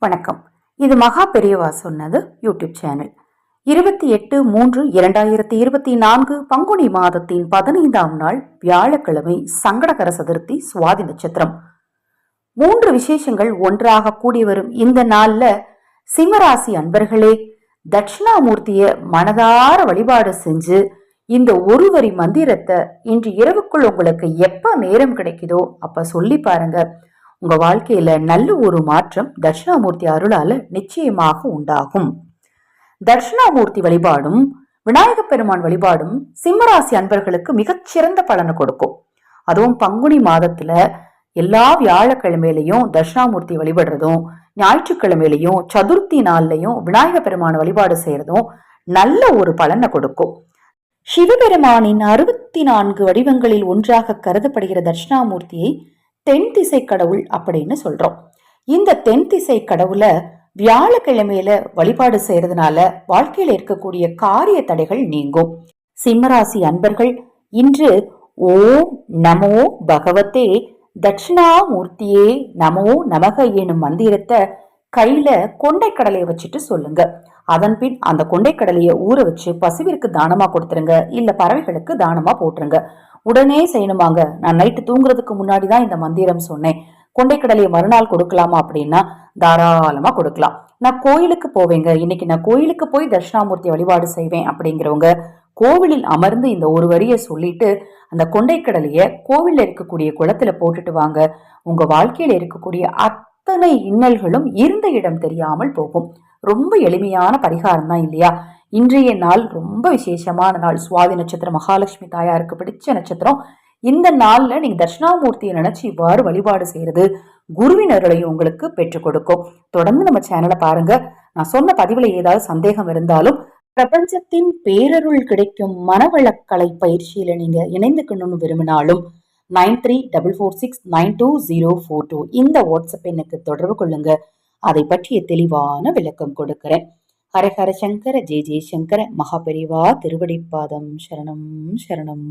வணக்கம். இது மகா பெரியவா சொன்னது யூடியூப் சேனல். 28/3/2024 பங்குனி மாதத்தின் 15ஆம் நாள் வியாழக்கிழமை, சங்கடகர சதுர்த்தி, சுவாதி நட்சத்திரம். 3 விசேஷங்கள் ஒன்றாக கூடி வரும் இந்த நாள்ல சிம்மராசி அன்பர்களே, தட்சிணாமூர்த்திய மனதார வழிபாடு செஞ்சு இந்த ஒரு வரி மந்திரத்தை இன்று இரவுக்குள் உங்களுக்கு எப்ப நேரம் கிடைக்குதோ அப்ப சொல்லி பாருங்க. உங்க வாழ்க்கையில நல்ல ஒரு மாற்றம் தட்சிணாமூர்த்தி அருளால நிச்சயமாக உண்டாகும். தட்சிணாமூர்த்தி வழிபாடும் விநாயக பெருமான் வழிபாடும் சிம்மராசி அன்பர்களுக்கு மிகச்சிறந்த பலனை கொடுக்கும். அதுவும் பங்குனி மாதத்துல எல்லா வியாழக்கிழமையிலையும் தட்சிணாமூர்த்தி வழிபடுறதும், ஞாயிற்றுக்கிழமையிலையும் சதுர்த்தி நாள்லையும் விநாயக பெருமான வழிபாடு செய்யறதும் நல்ல ஒரு பலனை கொடுக்கும். சிவபெருமானின் 64 வடிவங்களில் ஒன்றாக கருதப்படுகிற தட்சிணாமூர்த்தியை தென் திசை கடவுள் அப்படின்னு சொல்றோம். இந்த தென் திசை கடவுளை வியாழக்கிழமையில வழிபாடு செய்யறதுனால வாழ்க்கையில இருக்கக்கூடிய காரிய தடைகள் நீங்கும். சிம்மராசி அன்பர்கள் இன்று ஓம் நமோ பகவதே தட்சிணாமூர்த்தியே நமோ நமக எனும் மந்திரத்தை கையில கொண்டைக்கடலையை வச்சுட்டு சொல்லுங்க. அதன் பின் அந்த கொண்டைக்கடலையை ஊற வச்சு பசுவிற்கு தானமா கொடுத்துருங்க, இல்ல பறவைகளுக்கு தானமா போட்டுருங்க. உடனே செய்யணுமாங்க. நான் நைட்டு தூங்குறதுக்கு முன்னாடிதான் இந்த மந்திரம் சொன்னேன். கொண்டைக்கடலையை மறுநாள் கொடுக்கலாமா அப்படின்னா தாராளமா கொடுக்கலாம். நான் கோயிலுக்கு போவேங்க, இன்னைக்கு நான் கோயிலுக்கு போய் தட்சிணாமூர்த்தி வழிபாடு செய்வேன் அப்படிங்கிறவங்க கோவிலில் அமர்ந்து இந்த ஒரு வரியை சொல்லிட்டு அந்த கொண்டைக்கடலைய கோவில்ல இருக்கக்கூடிய குளத்துல போட்டுட்டு வாங்க. உங்க வாழ்க்கையில இருக்கக்கூடிய அத்தனை இன்னல்களும் இருந்த இடம் தெரியாமல் போகும். ரொம்ப எளிமையான பரிகாரம் தான் இல்லையா? இன்றைய நாள் ரொம்ப விசேஷமான நாள். சுவாதி நட்சத்திரம் மகாலட்சுமி தாயாருக்கு பிடிச்ச நட்சத்திரம். இந்த நாள்ல நீங்க தட்சிணாமூர்த்தியை நினைச்சு இவ்வாறு வழிபாடு செய்யறது குருவினர்களையும் உங்களுக்கு பெற்றுக் கொடுக்கும். தொடர்ந்து நம்ம சேனலை பாருங்க. நான் சொன்ன பதிவுல ஏதாவது சந்தேகம் இருந்தாலும், பிரபஞ்சத்தின் பேரருள் கிடைக்கும் மனவளக்கலை பயிற்சியில நீங்க இணைந்துக்கணும்னு விரும்பினாலும் 9344692042 இந்த வாட்ஸ்அப் எண்ணுக்கு தொடர்பு கொள்ளுங்க. அதை பற்றிய தெளிவான விளக்கம் கொடுக்கிறேன். ஹரஹர சங்கர ஜெய ஜெயசங்கர. மகாபெரிவா திருவடிப்பாதம் சரணம் சரணம்.